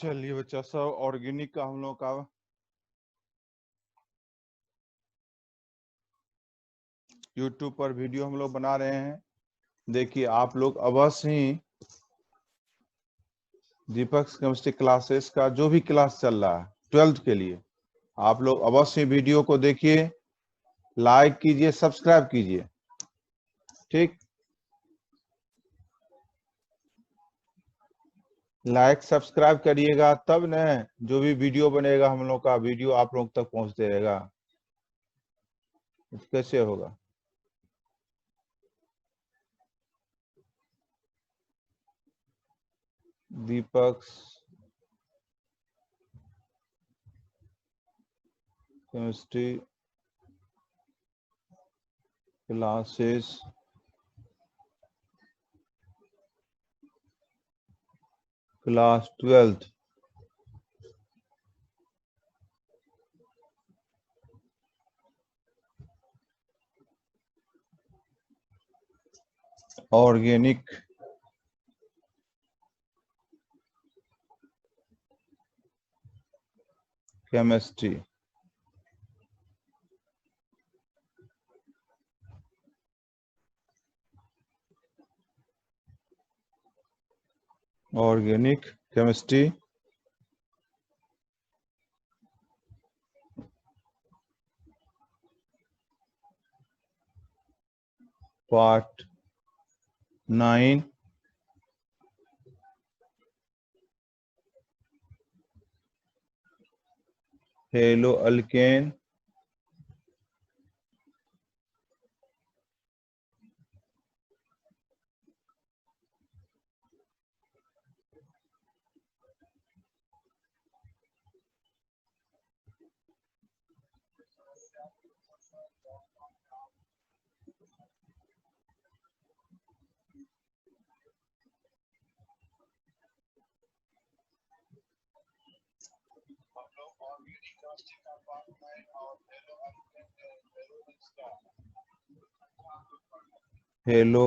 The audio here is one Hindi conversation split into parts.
चलिए बच्चा सब, ऑर्गेनिक का हम लोग का यूट्यूब पर वीडियो हम लोग बना रहे हैं। देखिए आप लोग अवश्य ही दीपक केमिस्ट्री क्लासेस का जो भी क्लास चल रहा है 12th के लिए, आप लोग अवश्य वीडियो को देखिए, लाइक कीजिए, सब्सक्राइब कीजिए। ठीक, लाइक सब्सक्राइब करिएगा तब न जो भी वीडियो बनेगा हम लोग का वीडियो आप लोग तक पहुंचते रहेगा। कैसे होगा? Deepak chemistry classes class 12th organic chemistry organic chemistry part 9 haloalkane hello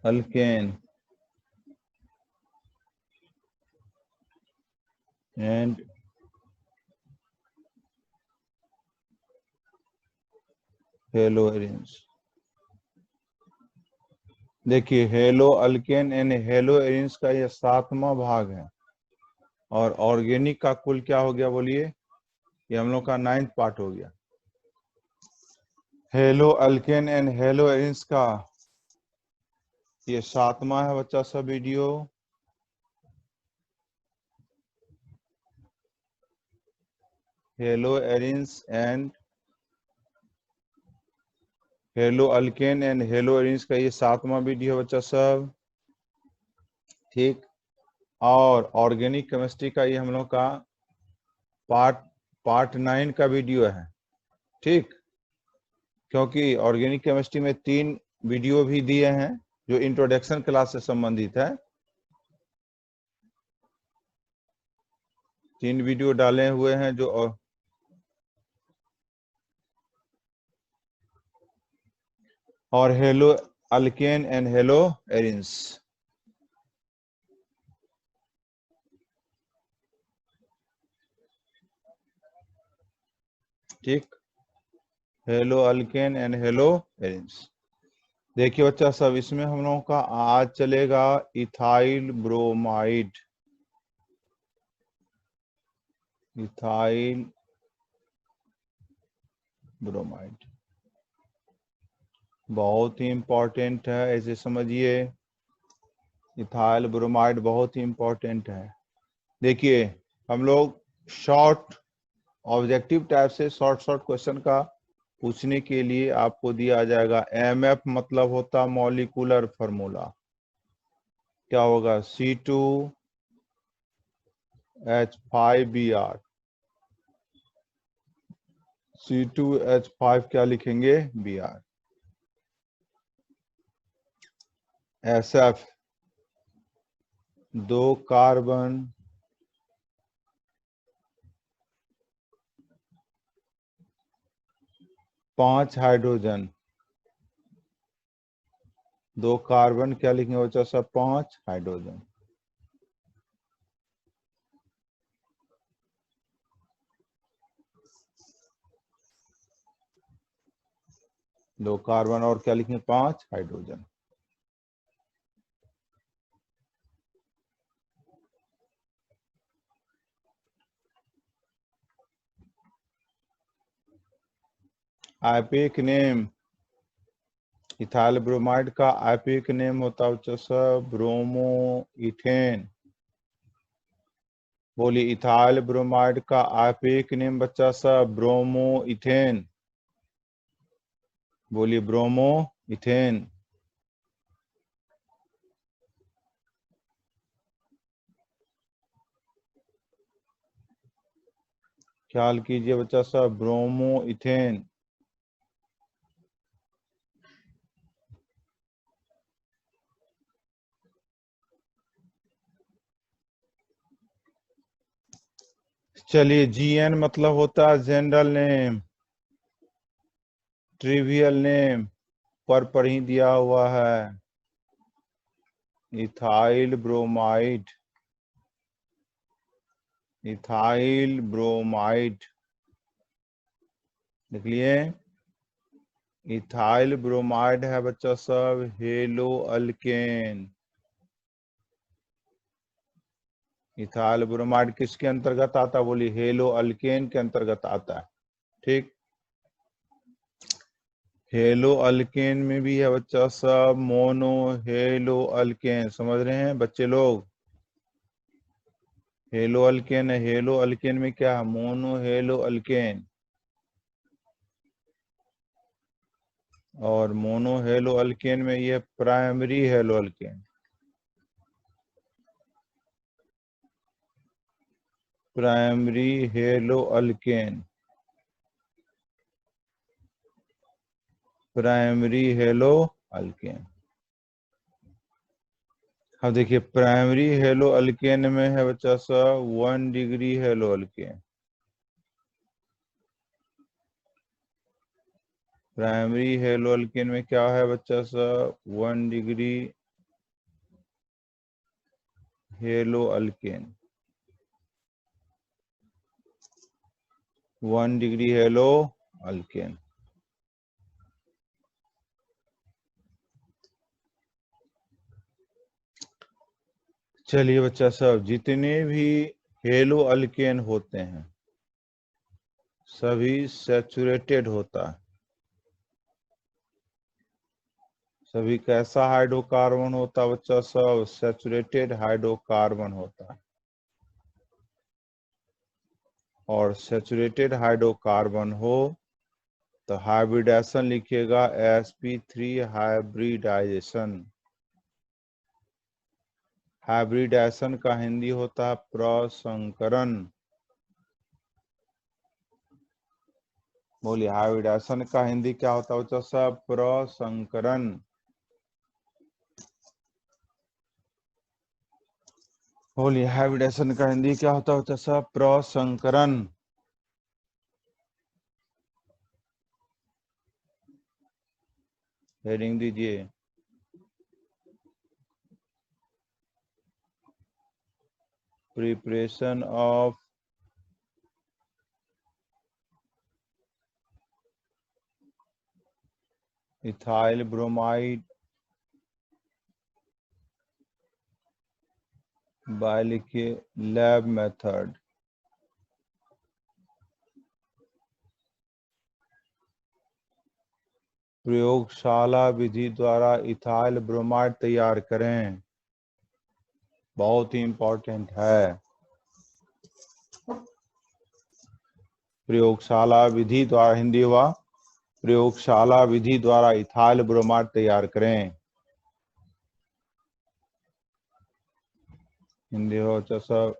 alkane and haloarenes. देखिए haloalkane and haloarenes का यह 7वां भाग है और ऑर्गेनिक का कुल क्या हो गया बोलिए? ये हम लोग का 9th पार्ट हो गया। Hello alkane and haloarenes का ये 7वां है बच्चा सब video. Hello arenes and hello alkane and haloarenes का ये 7वां वीडियो बच्चा सब। ठीक, और ऑर्गेनिक केमिस्ट्री का ये हम लोग का पार्ट 9 का वीडियो है। ठीक, क्योंकि ऑर्गेनिक केमिस्ट्री में 3 वीडियो भी दिए हैं जो इंट्रोडक्शन क्लास से संबंधित है। 3 वीडियो डाले हुए हैं जो और haloalkane and haloarenes. ठीक, haloalkane and haloarenes. देखिए बच्चा सब, इसमें हम लोगों का आज चलेगा इथाइल ब्रोमाइड। इथाइल ब्रोमाइड बहुत ही इंपॉर्टेंट है, ऐसे समझिए। इथाइल ब्रोमाइड बहुत ही इंपॉर्टेंट है। देखिए हम लोग शॉर्ट ऑब्जेक्टिव टाइप से शॉर्ट क्वेश्चन का पूछने के लिए आपको दिया जाएगा। एमएफ मतलब होता मॉलिक्यूलर फार्मूला, क्या होगा? C2H5Br। C2H5 क्या लिखेंगे? Br। SF 2 carbon 5 hydrogen, 2 carbon क्या लिखेंगे बच्चा सब 5 हाइड्रोजन। दो कार्बन और क्या लिखेंगे 5 हाइड्रोजन। आईपीएक नेम, इथाइल ब्रोमाइड का आईपीएक नेम होता है बच्चा सब ब्रोमो इथेन। बोलिए इथाइल ब्रोमाइड का आईपीएक नेम बच्चा सब ब्रोमो इथेन। बोलिए ब्रोमो इथेन। ख्याल कीजिए बच्चा सब ब्रोमो इथेन। चलिए जीएन मतलब होता है जनरल नेम, ट्रिवियल नेम पर ही दिया हुआ है इथाइल ब्रोमाइड। इथाइल ब्रोमाइड लिख लिए। इथाइल ब्रोमाइड है बच्चा सब हेलो अल्केन। इथाइल ब्रोमाइड किसके अंतर्गत आता है? बोली हेलो अल्केन के अंतर्गत आता है। ठीक, हेलो अल्केन में भी है बच्चा सब मोनो हेलो अल्केन। समझ रहे हैं बच्चे लोग? हेलो अल्केन है, हेलो अल्केन में क्या है? Mono hello alkane. और मोनो हेलो अल्केन में ये primary hello alkane. Primary hello alkane, primary hello alkane. अब देखिए प्राइमरी हेलो अल्केन में है बच्चा सा 1 degree hello alkane. Primary hello alkane में क्या है बच्चा सा 1 degree hello alkane. 1 degree hello alkane. चलिए बच्चा सब जितने भी हेलो अल्केन होते हैं सभी सैचुरेटेड होता है। सभी कैसा हाइड्रोकार्बन होता है बच्चा सब? सैचुरेटेड हाइड्रोकार्बन होता है। और सैचुरेटेड हाइड्रोकार्बन हो तो हाइब्रिडेशन लिखिएगा sp3 हाइब्रिडाइजेशन। हाइब्रिडेशन का हिंदी होता है प्रसंकरण। बोलिए हाइब्रिडेशन का हिंदी क्या होता है बच्चा सब? प्रसंकरण। बोलिए हाइब्रिडेशन का हिंदी क्या होता है बच्चा सब? प्रसंकरण। हेडिंग दीजिए। Preparation of ethyl bromide by लिखिए लैब मेथड। प्रयोगशाला विधि द्वारा इथाइल ब्रोमाइड तैयार करें। बहुत ही इंपॉर्टेंट है। प्रयोगशाला विधि द्वारा, हिंदी हुआ प्रयोगशाला विधि द्वारा इथाइल ब्रोमाइड तैयार करें। हिंदी हो सब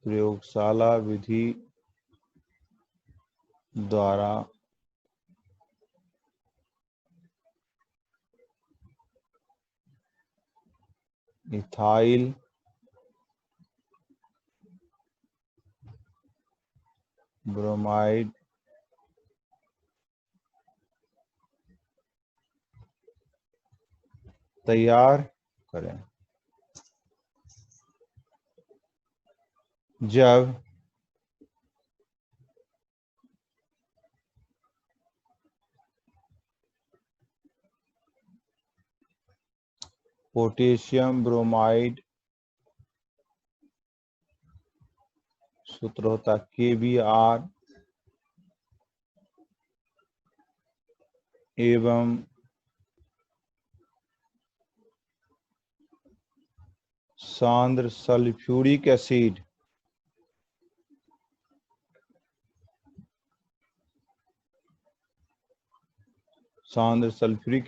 प्रयोगशाला विधि द्वारा इथाइल ब्रोमाइड तैयार करें। जब पोटेशियम ब्रोमाइड सूत्र होता KBr एवं सांद्र सल्फ्यूरिक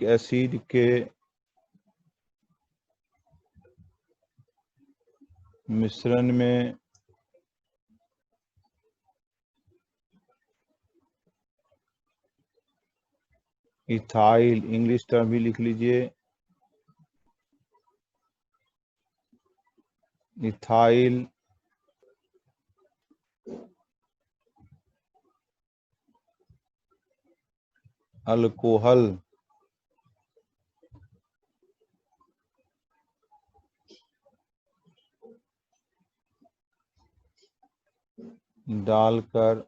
एसिड के मिश्रण में इथाइल, इंग्लिश टर्म भी लिख लीजिए, इथाइल अल्कोहल डालकर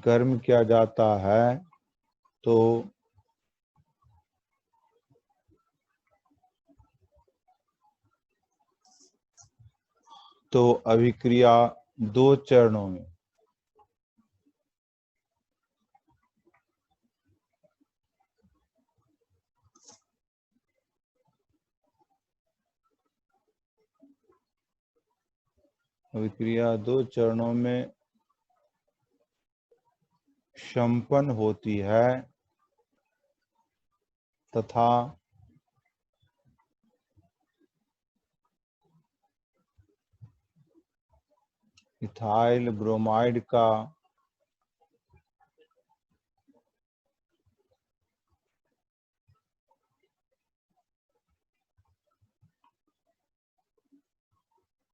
गर्म किया जाता है तो अभिक्रिया 2 चरणों में संपन्न होती है तथा इथाइल ब्रोमाइड का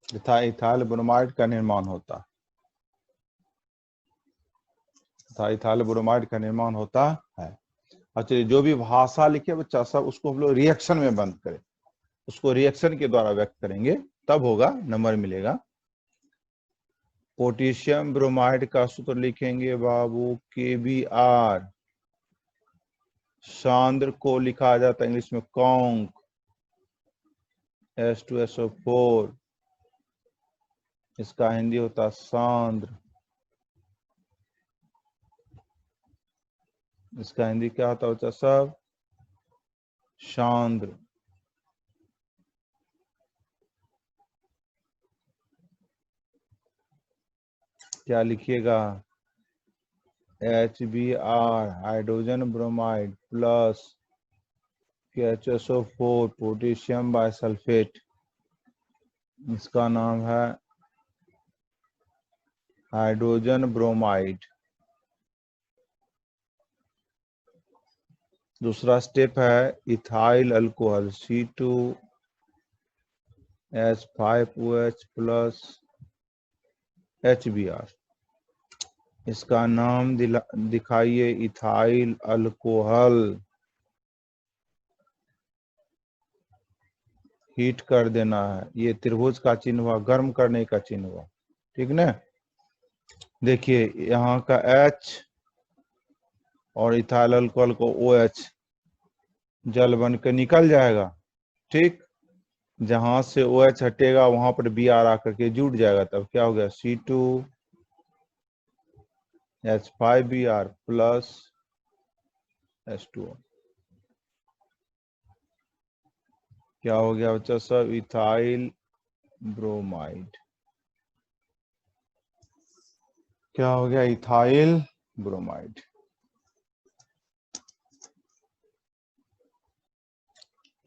इथाइल ब्रोमाइड का निर्माण होता है। अच्छा, जो भी भाषा लिखे बच्चा सब उसको हम लोग रिएक्शन में बंद करें, उसको रिएक्शन के द्वारा व्यक्त करेंगे, तब होगा, नंबर मिलेगा। पोटेशियम ब्रोमाइड का सूत्र लिखेंगे बाबू KBr, सांद्र को लिखा जाता है इंग्लिश में कॉन्क, H2SO4, इसका हिंदी होता सांद्र, इसका हिंदी क्या होता है सब? सांद्र। क्या लिखिएगा? HBr hydrogen bromide plus KHSO4 potassium bisulphate, इसका नाम है हाइड्रोजन ब्रोमाइड। दूसरा स्टेप है ethyl alcohol C2H5OH plus HBr, इसका नाम दिखाइए इथाइल अल्कोहल। हीट कर देना है, ये त्रिभुज का चिन्ह हुआ, गर्म करने का चिन्ह हुआ, ठीक ना? देखिए यहाँ का H और इथाइल अल्कोहल को OH जल बन के निकल जाएगा, ठीक? जहां से OH हटेगा वहां पर Br आकर के जुड़ जाएगा, तब क्या हो गया? C2H5Br plus H2O। क्या हो गया बच्चा सब? Ethyl bromide. क्या हो गया? Ethyl bromide.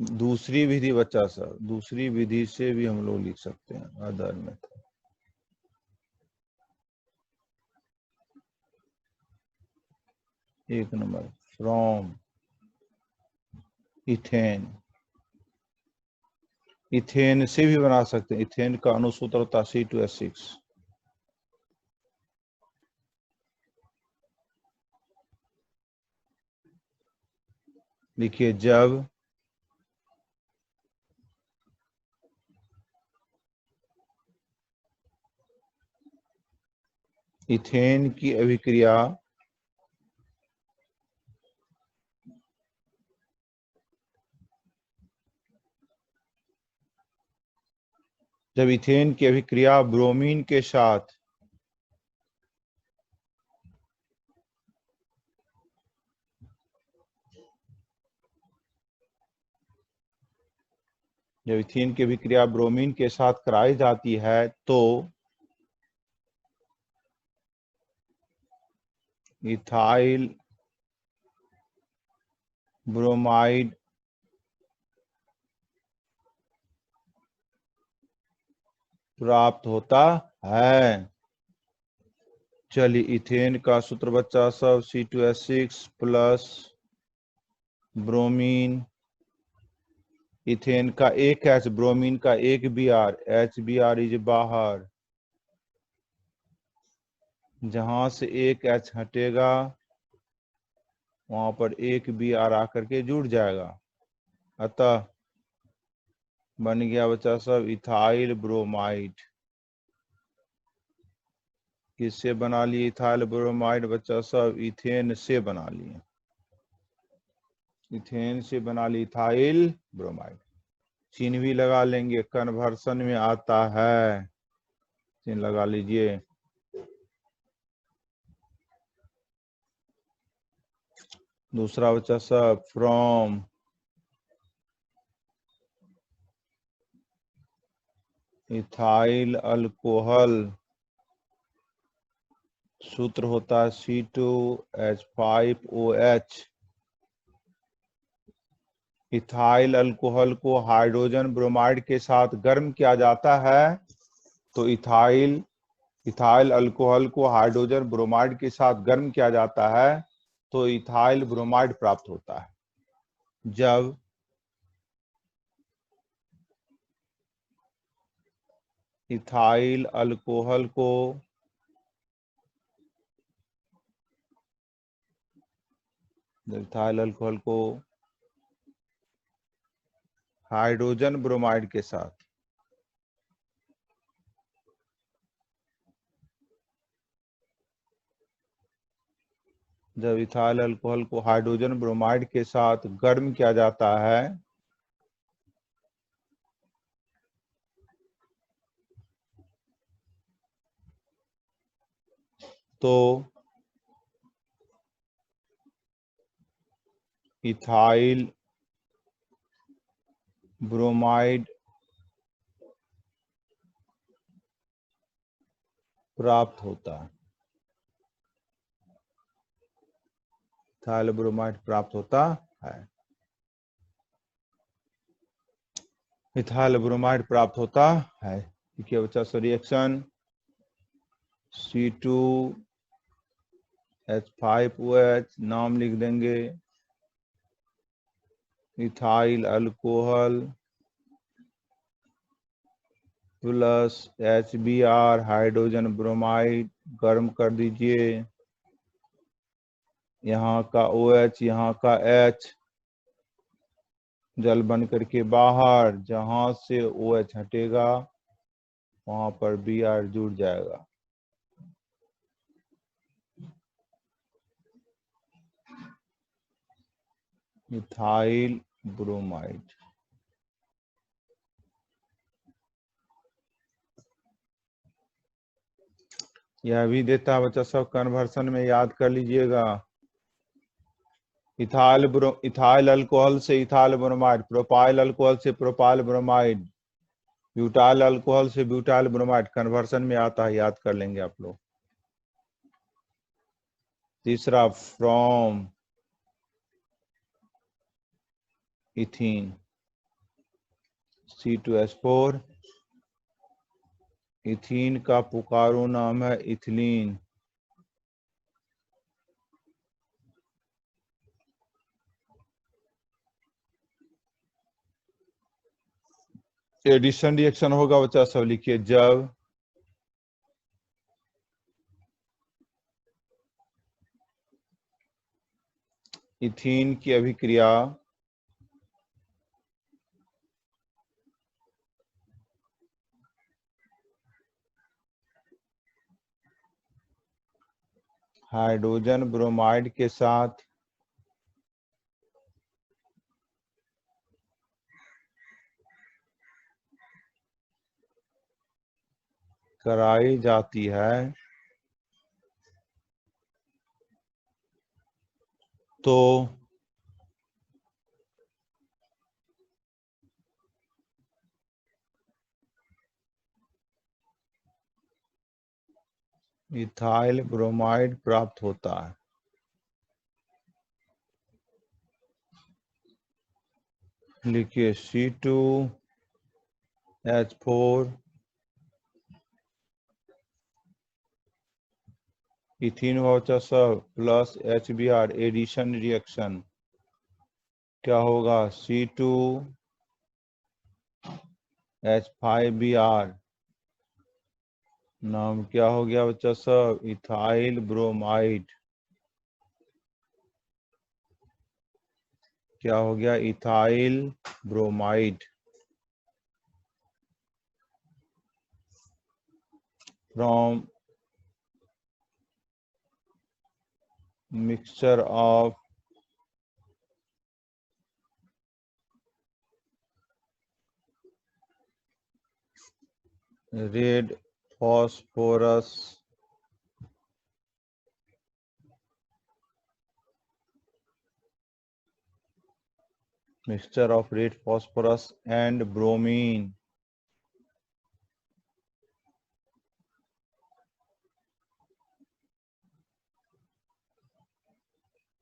दूसरी विधि बच्चा सब, दूसरी विधि से भी हम लोग लिख सकते हैं, अदर मेथड। एक नंबर फ्रॉम इथेन। इथेन से भी बना सकते हैं। इथेन का अणुसूत्र होता है C2H6। देखिए, जब इथेन की अभिक्रिया जब इथेन की अभिक्रिया ब्रोमीन के साथ जब इथेन की अभिक्रिया ब्रोमीन के साथ कराई जाती है तो इथाइल ब्रोमाइड प्राप्त होता है। चलिए, इथेन का सूत्र बच्चा सब C2H6 प्लस ब्रोमीन। इथेन का एक H, ब्रोमीन का एक Br, HBr इज बाहर। जहां से एक H हटेगा वहां पर एक Br आकर के जुड़ जाएगा। अतः बन गया बच्चा सब इथाइल ब्रोमाइड। किससे बना लिए इथाइल ब्रोमाइड बच्चा सब? इथेन से बना लिए। इथेन से बना ली इथाइल ब्रोमाइड। चिन्ह भी लगा लेंगे, कन्वर्सन में आता है, चिन्ह लगा लीजिए। दूसरा बच्चा सब फ्रॉम इथाइल अल्कोहल, सूत्र होता है C2H5OH। इथाइल अल्कोहल को हाइड्रोजन ब्रोमाइड के साथ गर्म किया जाता है तो इथाइल अल्कोहल को हाइड्रोजन ब्रोमाइड के साथ गर्म किया जाता है तो इथाइल ब्रोमाइड प्राप्त होता है। जब इथाइल अल्कोहल को हाइड्रोजन ब्रोमाइड के साथ इथाइल अल्कोहल को हाइड्रोजन ब्रोमाइड के साथ गर्म किया जाता है तो इथाइल ब्रोमाइड प्राप्त होता है। इथाइल ब्रोमाइड प्राप्त होता है। इथाइल ब्रोमाइड प्राप्त होता है। ठीक है बच्चा, सो रिएक्शन C2H5OH, नाम लिख देंगे ethyl alcohol plus HBr hydrogen bromide, गर्म कर दीजिए। यहाँ का OH, यहाँ का H जल बन करके बाहर, जहां से OH हटेगा वहां पर Br जुड़ जाएगा। Ethyl bromide. यह भी देता है बच्चा सब, कन्वर्सन में याद कर लीजिएगा। इथाइल अल्कोहल से इथाइल ब्रोमाइड, प्रोपाइल अल्कोहल से प्रोपाइल ब्रोमाइड, ब्यूटाइल अल्कोहल से ब्यूटाइल ब्रोमाइड, कन्वर्सन में आता है, याद कर लेंगे आप लोग। तीसरा फ्रॉम इथीन C2H4। इथीन का पुकारू नाम है इथिलीन। एडिशन रिएक्शन होगा बच्चा सब, लिखिए जब इथीन की अभिक्रिया हाइड्रोजन ब्रोमाइड के साथ कराई जाती है तो इथाइल ब्रोमाइड प्राप्त होता है। लिखिए C2H4 इथीन वाउचर सब प्लस HBr एडिशन रिएक्शन क्या होगा, C2H5Br नाम क्या हो गया बच्चा सब, इथाइल ब्रोमाइड। क्या हो गया, ethyl bromide from mixture of red phosphorus mixture of red phosphorus and bromine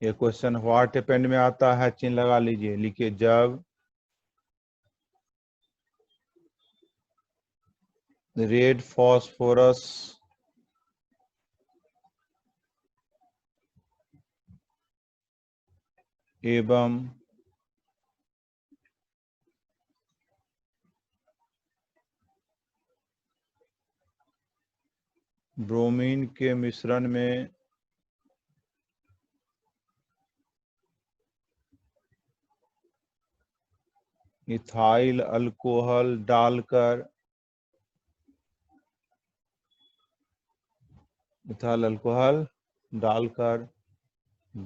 ये क्वेश्चन व्हाट डिपेंड में आता है, चिन्ह लगा लीजिए। लिखिए जब रेड फॉस्फोरस एवं ब्रोमीन के मिश्रण में इथाइल अल्कोहल डालकर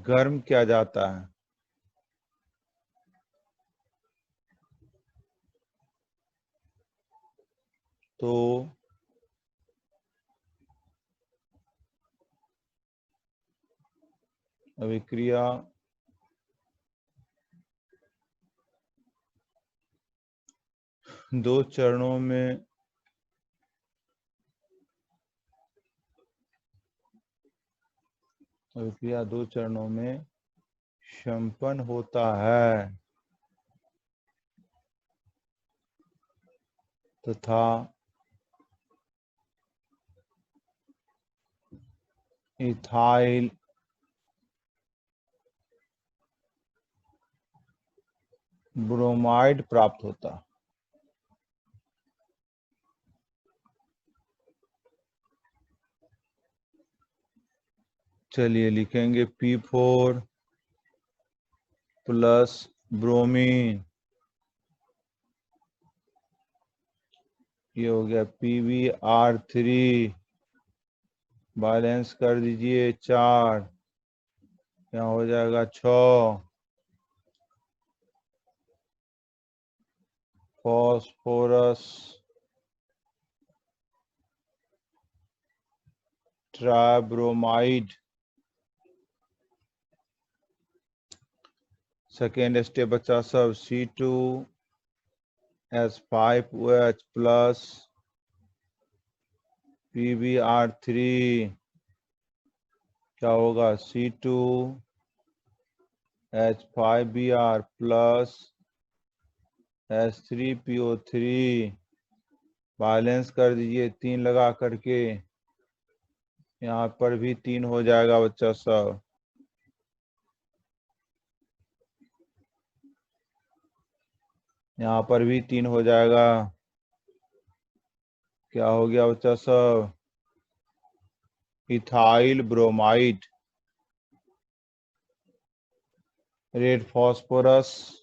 गर्म किया जाता है तो अभिक्रिया दो चरणों में संपन्न होता है तथा इथाइल ब्रोमाइड प्राप्त होता है। चलिए लिखेंगे P4 प्लस ब्रोमीन, ये हो गया PbR3 बैलेंस कर दीजिए 4, यहाँ हो जाएगा 6 फॉस्फोरस ट्राइब्रोमाइड। सेकेंड स्टेप बच्चा सब C2H5OH प्लस PbR3 क्या होगा, C2H5Br प्लस H3PO3 बैलेंस कर दीजिए 3 लगा करके, यहाँ पर भी 3 हो जाएगा बच्चा सब। यहाँ पर भी 3 हो जाएगा। क्या हो गया बच्चा सब? इथाइल ब्रोमाइड, रेड फॉस्फोरस,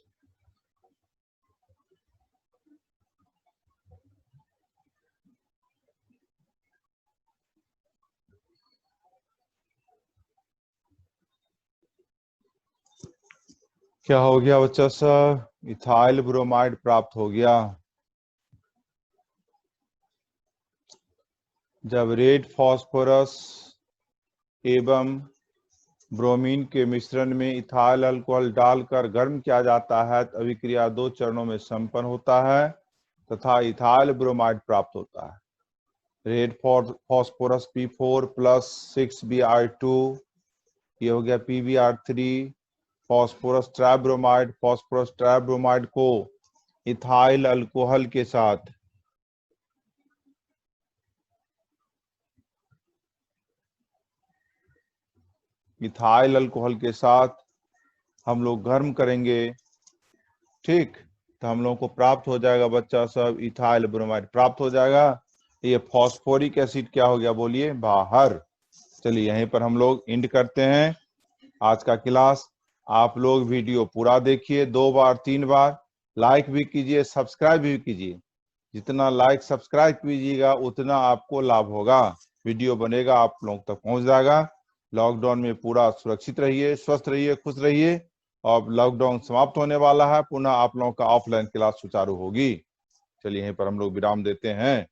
क्या हो गया बच्चा सब? इथाइल ब्रोमाइड प्राप्त हो गया। जब रेड फॉस्फोरस एवं ब्रोमीन के मिश्रण में इथाइल अल्कोहल डालकर गर्म किया जाता है तो अभिक्रिया 2 चरणों में संपन्न होता है तथा इथाइल ब्रोमाइड प्राप्त होता है। Red phosphorus P4 plus 6Br2, ये हो गया PbR3। फॉस्फोरस ट्राइब्रोमाइड को इथाइल अल्कोहल के साथ हम लोग गर्म करेंगे, ठीक, तो हम लोगों को प्राप्त हो जाएगा बच्चा सब इथाइल ब्रोमाइड प्राप्त हो जाएगा। ये फॉस्फोरिक एसिड क्या हो गया बोलिए? बाहर। चलिए यहीं पर हम लोग एंड करते हैं आज का क्लास। आप लोग वीडियो पूरा देखिए, 2 बार 3 बार लाइक भी कीजिए, सब्सक्राइब भी कीजिए। जितना लाइक सब्सक्राइब कीजिएगा उतना आपको लाभ होगा, वीडियो बनेगा आप लोग तक पहुंच जाएगा। लॉकडाउन में पूरा सुरक्षित रहिए, स्वस्थ रहिए, खुश रहिए। और लॉकडाउन समाप्त होने वाला है, पुनः आप लोगों का ऑफलाइन क्लास सुचारू होगी। चलिए यहीं पर हम लोग विराम देते हैं।